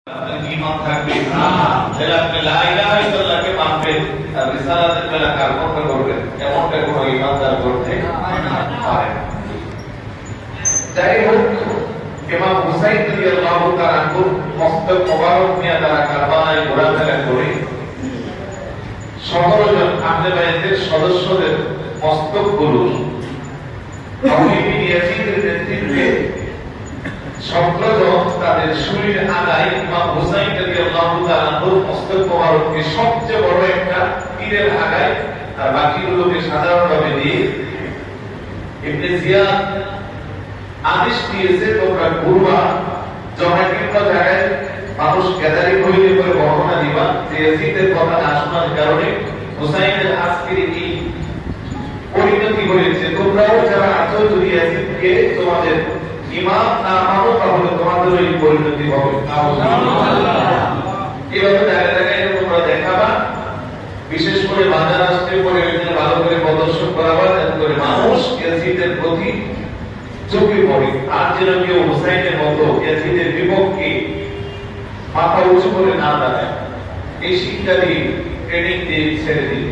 ঈমান থাকবে না, তাহলে আপনি লা ইলাহা ইল্লাল্লাহকে মানবেন আর রিসালাতের বেলা কার্পণ্য করবেন, এমনটা কোনো ঈমানদার করতে পারে না। যাই হোক, ইমাম হুসাইন রাদিয়াল্লাহু তাআলা মস্তক মোবারক নিয়ে তারা কারবালায় ঘোরাফেরা করে ১৭ জন আহলে বাইতের সদস্যদের মস্তকগুলো ইয়াজিদের নেতৃত্বে ১৭ জন তাদের শরীর আগায় ইমাম হুসাইন রাদিয়াল্লাহু তাআলা মস্তক মোবারককে সবচেয়ে বড় একটা তীরের আগায় আর বাকিগুলোকে সাধারণভাবে দিয়ে ইবনে জিয়াদ আদেশ দিয়েছে তোমরা ঘুরবা, জমাকীর্ণ জায়গায় মানুষ গ্যাদারিং হইলে করে বর্ণনা দিবা যে ইয়াজিদের কথা না শোনার কারণে হুসাইনের আজকের এই পরিণতি হয়েছে। তোমরাও যারা আছো যদি ইয়াজিদকে তোমাদের ইমাম না মানো তাহলে তোমাদের এই পরিণতি হবে। এভাবে জায়গায় জায়গায় তোমরা দেখাবা, বিশেষ করে বাজার আসতে পরে ভালো করে প্রদর্শন করাবা যাতে করে মানুষ ইয়াজিদের প্রতি ঝুঁকে পড়ে। আর যেন কেউ হুসাইনের মতো ইয়াজিদের বিপক্ষে মাথা উঁচু করে না দাঁড়ায়, এই শিক্ষা দিয়ে ট্রেনিং দিয়ে ছেড়ে দিন।